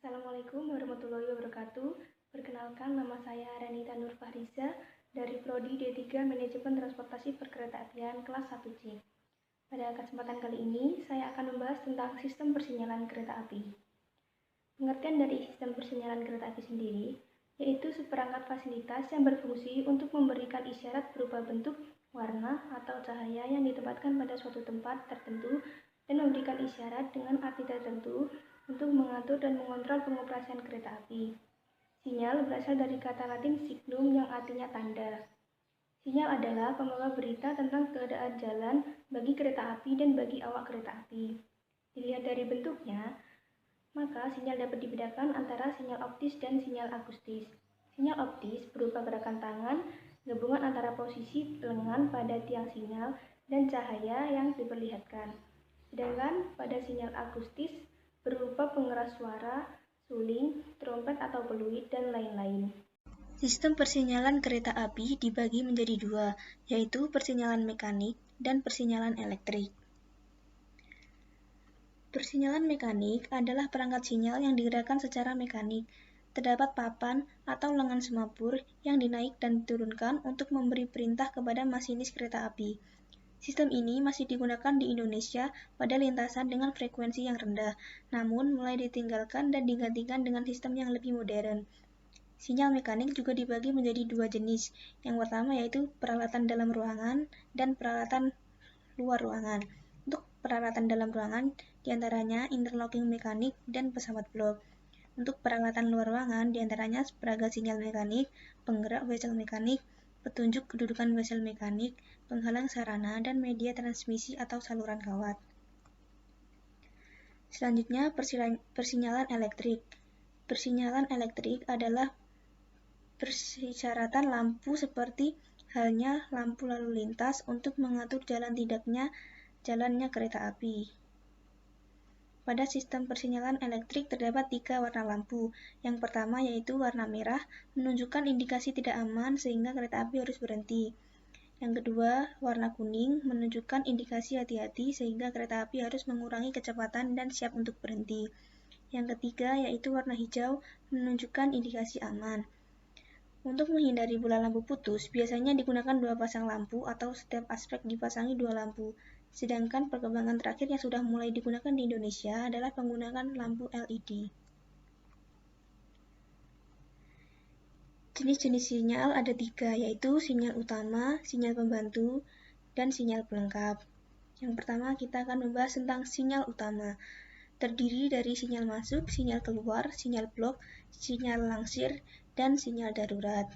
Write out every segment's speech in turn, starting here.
Assalamualaikum warahmatullahi wabarakatuh. Perkenalkan, nama saya Renita Nur Fahriza dari Prodi D3 Manajemen Transportasi Perkeretaapian kelas 1C. Pada kesempatan kali ini, saya akan membahas tentang sistem persinyalan kereta api. Pengertian dari sistem persinyalan kereta api sendiri, yaitu seperangkat fasilitas yang berfungsi untuk memberikan isyarat berupa bentuk, warna, atau cahaya yang ditempatkan pada suatu tempat tertentu dan memberikan isyarat dengan arti tertentu untuk mengatur dan mengontrol pengoperasian kereta api. Sinyal berasal dari kata Latin signum yang artinya tanda. Sinyal adalah pembawa berita tentang keadaan jalan bagi kereta api dan bagi awak kereta api. Dilihat dari bentuknya, maka sinyal dapat dibedakan antara sinyal optis dan sinyal akustis. Sinyal optis berupa gerakan tangan, gabungan antara posisi lengan pada tiang sinyal dan cahaya yang diperlihatkan. Sedangkan pada sinyal akustis berupa pengeras suara, suling, trompet atau peluit, dan lain-lain. Sistem persinyalan kereta api dibagi menjadi dua, yaitu persinyalan mekanik dan persinyalan elektrik. Persinyalan mekanik adalah perangkat sinyal yang digerakkan secara mekanik. Terdapat papan atau lengan semapur yang dinaik dan diturunkan untuk memberi perintah kepada masinis kereta api. Sistem ini masih digunakan di Indonesia pada lintasan dengan frekuensi yang rendah, namun mulai ditinggalkan dan digantikan dengan sistem yang lebih modern. Sinyal mekanik juga dibagi menjadi dua jenis. Yang pertama yaitu peralatan dalam ruangan dan peralatan luar ruangan. Untuk peralatan dalam ruangan, diantaranya interlocking mekanik dan pesawat blok. Untuk peralatan luar ruangan, diantaranya peraga sinyal mekanik, penggerak wesel mekanik, petunjuk kedudukan wesel mekanik, penghalang sarana, dan media transmisi atau saluran kawat. Selanjutnya, persinyalan elektrik. Persinyalan elektrik adalah persyaratan lampu seperti halnya lampu lalu lintas untuk mengatur jalannya kereta api. Pada sistem persinyalan elektrik terdapat 3 warna lampu. Yang pertama yaitu warna merah, menunjukkan indikasi tidak aman sehingga kereta api harus berhenti. Yang kedua, warna kuning, menunjukkan indikasi hati-hati sehingga kereta api harus mengurangi kecepatan dan siap untuk berhenti. Yang ketiga yaitu warna hijau, menunjukkan indikasi aman. Untuk menghindari bola lampu putus, biasanya digunakan 2 pasang lampu atau setiap aspek dipasangi 2 lampu. Sedangkan perkembangan terakhir yang sudah mulai digunakan di Indonesia adalah penggunaan lampu LED. Jenis-jenis sinyal ada 3, yaitu sinyal utama, sinyal pembantu, dan sinyal pelengkap. Yang pertama kita akan membahas tentang sinyal utama. Terdiri dari sinyal masuk, sinyal keluar, sinyal blok, sinyal langsir, dan sinyal darurat.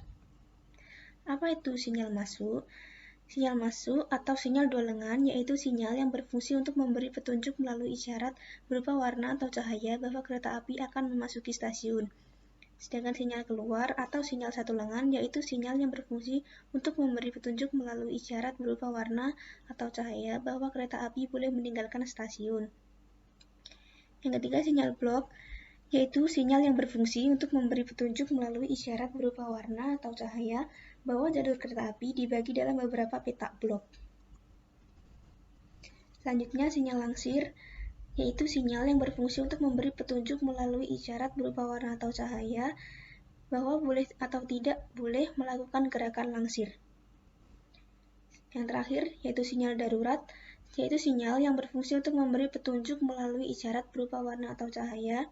Apa itu sinyal masuk? Sinyal masuk atau sinyal dua lengan yaitu sinyal yang berfungsi untuk memberi petunjuk melalui isyarat berupa warna atau cahaya bahwa kereta api akan memasuki stasiun. Sedangkan sinyal keluar atau sinyal satu lengan yaitu sinyal yang berfungsi untuk memberi petunjuk melalui isyarat berupa warna atau cahaya bahwa kereta api boleh meninggalkan stasiun. Yang ketiga, sinyal blok, yaitu sinyal yang berfungsi untuk memberi petunjuk melalui isyarat berupa warna atau cahaya bahwa jalur kereta api dibagi dalam beberapa petak blok. Selanjutnya, sinyal langsir, yaitu sinyal yang berfungsi untuk memberi petunjuk melalui isyarat berupa warna atau cahaya bahwa boleh atau tidak boleh melakukan gerakan langsir. Yang terakhir, yaitu sinyal darurat, yaitu sinyal yang berfungsi untuk memberi petunjuk melalui isyarat berupa warna atau cahaya.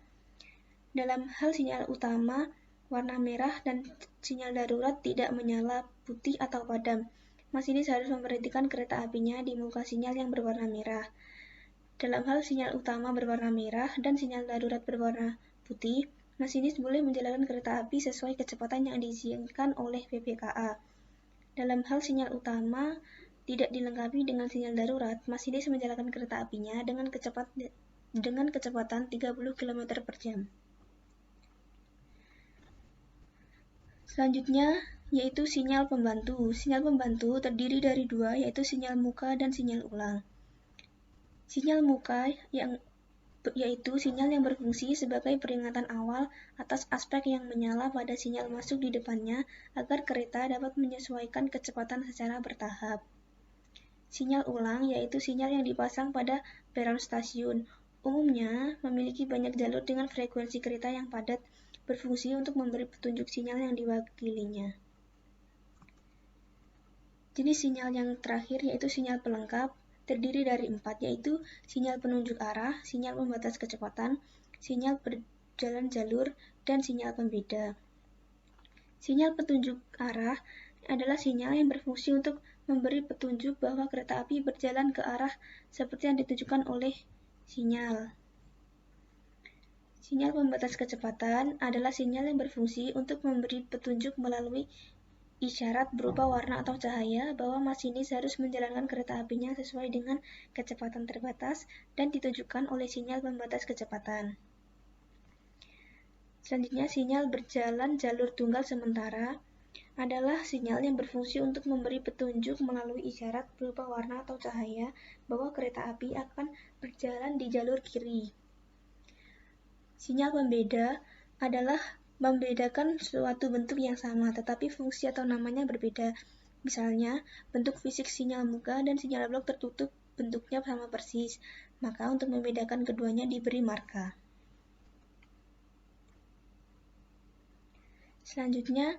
Dalam hal sinyal utama, warna merah dan sinyal darurat tidak menyala, putih atau padam. Masinis harus memberhentikan kereta apinya di muka sinyal yang berwarna merah. Dalam hal sinyal utama berwarna merah dan sinyal darurat berwarna putih, masinis boleh menjalankan kereta api sesuai kecepatan yang diizinkan oleh PPKA. Dalam hal sinyal utama tidak dilengkapi dengan sinyal darurat, masinis menjalankan kereta apinya dengan kecepatan 30 km per jam. Selanjutnya, yaitu sinyal pembantu. Sinyal pembantu terdiri dari 2, yaitu sinyal muka dan sinyal ulang. Sinyal muka yaitu sinyal yang berfungsi sebagai peringatan awal atas aspek yang menyala pada sinyal masuk di depannya agar kereta dapat menyesuaikan kecepatan secara bertahap. Sinyal ulang yaitu sinyal yang dipasang pada peron stasiun umumnya memiliki banyak jalur dengan frekuensi kereta yang padat, berfungsi untuk memberi petunjuk sinyal yang diwakilinya. Jenis sinyal yang terakhir yaitu sinyal pelengkap, terdiri dari 4, yaitu sinyal penunjuk arah, sinyal pembatas kecepatan, sinyal berjalan jalur, dan sinyal pembeda. Sinyal petunjuk arah adalah sinyal yang berfungsi untuk memberi petunjuk bahwa kereta api berjalan ke arah seperti yang ditunjukkan oleh sinyal. Sinyal pembatas kecepatan adalah sinyal yang berfungsi untuk memberi petunjuk melalui isyarat berupa warna atau cahaya bahwa masinis harus menjalankan kereta apinya sesuai dengan kecepatan terbatas dan ditunjukkan oleh sinyal pembatas kecepatan. Selanjutnya, sinyal berjalan jalur tunggal sementara adalah sinyal yang berfungsi untuk memberi petunjuk melalui isyarat berupa warna atau cahaya bahwa kereta api akan berjalan di jalur kiri. Sinyal pembeda adalah membedakan suatu bentuk yang sama tetapi fungsi atau namanya berbeda. Misalnya, bentuk fisik sinyal muka dan sinyal blok tertutup bentuknya sama persis, maka untuk membedakan keduanya diberi marka. Selanjutnya,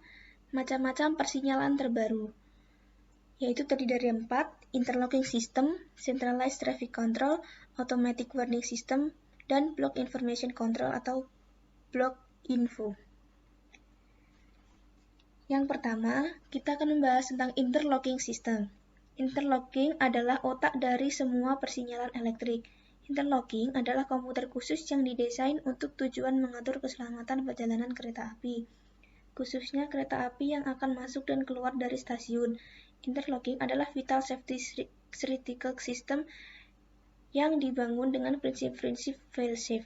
macam-macam persinyalan terbaru, yaitu terdiri dari 4, interlocking system, centralized traffic control, automatic warning system, dan block information control atau block info. Yang pertama, kita akan membahas tentang interlocking system. Interlocking adalah otak dari semua persinyalan elektrik. Interlocking adalah komputer khusus yang didesain untuk tujuan mengatur keselamatan perjalanan kereta api, khususnya kereta api yang akan masuk dan keluar dari stasiun. Interlocking adalah vital safety critical system yang dibangun dengan prinsip-prinsip fail-safe.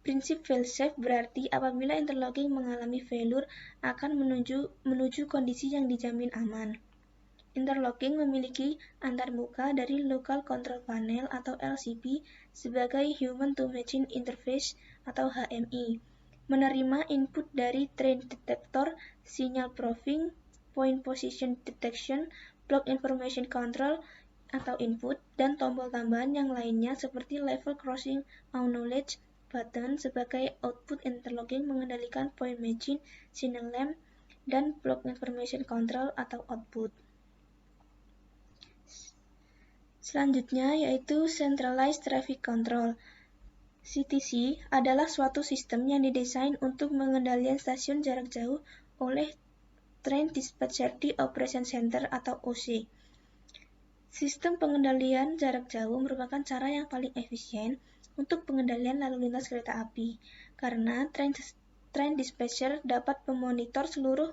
Prinsip fail-safe berarti apabila interlocking mengalami failure akan menuju kondisi yang dijamin aman. Interlocking memiliki antarmuka dari Local Control Panel atau LCP sebagai Human to Machine Interface atau HMI, menerima input dari train detector, signal probing, point position detection, block information control atau input, dan tombol tambahan yang lainnya seperti level crossing acknowledge button sebagai output. Interlocking mengendalikan point machine, signal lamp, dan block information control atau output. Selanjutnya yaitu Centralized Traffic Control. CTC adalah suatu sistem yang didesain untuk pengendalian stasiun jarak jauh oleh Train Dispatch Operation Center atau OC. Sistem pengendalian jarak jauh merupakan cara yang paling efisien untuk pengendalian lalu lintas kereta api, karena train dispatcher dapat memonitor seluruh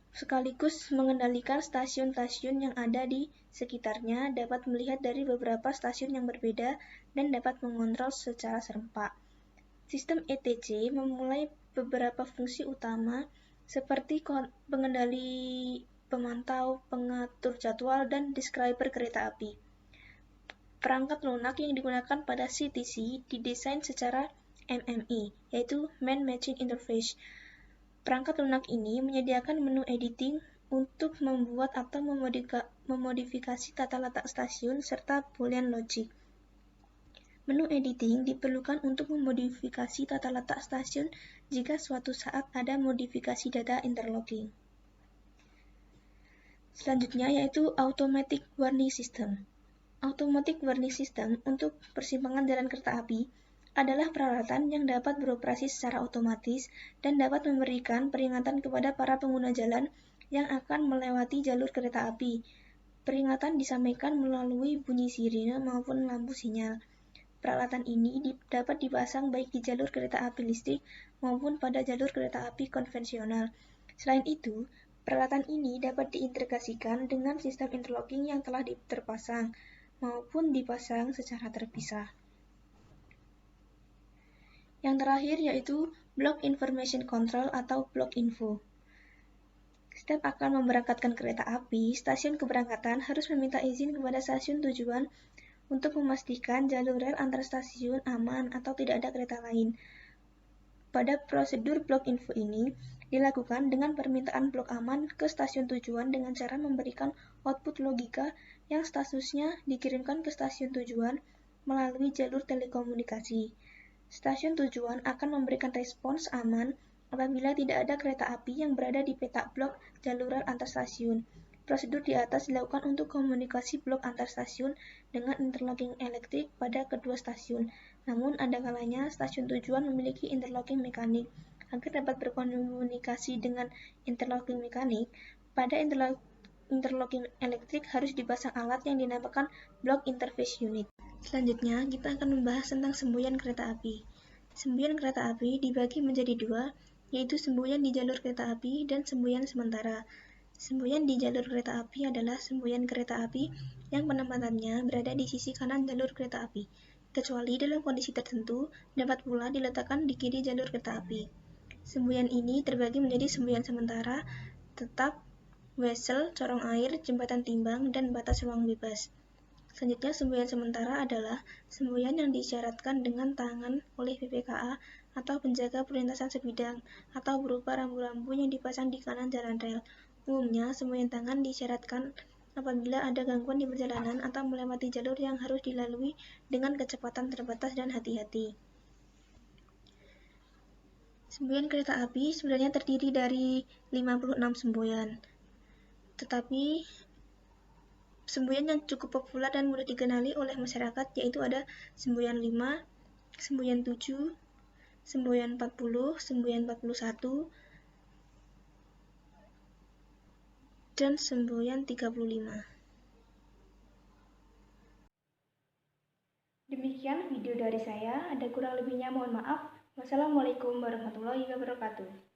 sekaligus mengendalikan stasiun-stasiun yang ada di sekitarnya, dapat melihat dari beberapa stasiun yang berbeda, dan dapat mengontrol secara serempak. Sistem ETC memulai beberapa fungsi utama seperti pengendali, pemantau, pengatur jadwal, dan describer kereta api. Perangkat lunak yang digunakan pada CTC didesain secara MMI, yaitu Man Machine Interface. Perangkat lunak ini menyediakan menu editing untuk membuat atau memodifikasi tata letak stasiun serta boolean logic. Menu editing diperlukan untuk memodifikasi tata letak stasiun jika suatu saat ada modifikasi data interlocking. Selanjutnya yaitu Automatic Warning System. Automatic Warning System untuk persimpangan jalan kereta api adalah peralatan yang dapat beroperasi secara otomatis dan dapat memberikan peringatan kepada para pengguna jalan yang akan melewati jalur kereta api. Peringatan disampaikan melalui bunyi sirine maupun lampu sinyal. Peralatan ini dapat dipasang baik di jalur kereta api listrik maupun pada jalur kereta api konvensional. Selain itu, peralatan ini dapat diintegrasikan dengan sistem interlocking yang telah terpasang maupun dipasang secara terpisah. Yang terakhir yaitu Block Information Control atau Block Info. Setiap akan memberangkatkan kereta api, stasiun keberangkatan harus meminta izin kepada stasiun tujuan untuk memastikan jalur rel antar stasiun aman atau tidak ada kereta lain. Pada prosedur blok info ini dilakukan dengan permintaan blok aman ke stasiun tujuan dengan cara memberikan output logika yang statusnya dikirimkan ke stasiun tujuan melalui jalur telekomunikasi. Stasiun tujuan akan memberikan respons aman apabila tidak ada kereta api yang berada di petak blok jalur rel antar stasiun. Prosedur di atas dilakukan untuk komunikasi blok antar stasiun dengan interlocking elektrik pada kedua stasiun. Namun, ada kalanya stasiun tujuan memiliki interlocking mekanik. Agar dapat berkomunikasi dengan interlocking mekanik, pada interlocking elektrik harus dipasang alat yang dinamakan block interface unit. Selanjutnya, kita akan membahas tentang semboyan kereta api. Semboyan kereta api dibagi menjadi dua, yaitu semboyan di jalur kereta api dan semboyan sementara. Semboyan di jalur kereta api adalah semboyan kereta api yang penempatannya berada di sisi kanan jalur kereta api, kecuali dalam kondisi tertentu dapat pula diletakkan di kiri jalur kereta api. Semboyan ini terbagi menjadi semboyan sementara, tetap, wesel, corong air, jembatan timbang, dan batas ruang bebas. Selanjutnya, semboyan sementara adalah semboyan yang disyaratkan dengan tangan oleh PPKA atau penjaga perlintasan sebidang, atau berupa rambu-rambu yang dipasang di kanan jalan rel. Umumnya, semboyan tangan disyaratkan apabila ada gangguan di perjalanan atau melewati jalur yang harus dilalui dengan kecepatan terbatas dan hati-hati. Semboyan kereta api sebenarnya terdiri dari 56 semboyan, tetapi semboyan yang cukup populer dan mudah dikenali oleh masyarakat yaitu ada semboyan 5, semboyan 7, semboyan 40, semboyan 41, dan semboyan 35. Demikian video dari saya, ada kurang lebihnya mohon maaf. Wassalamualaikum warahmatullahi wabarakatuh.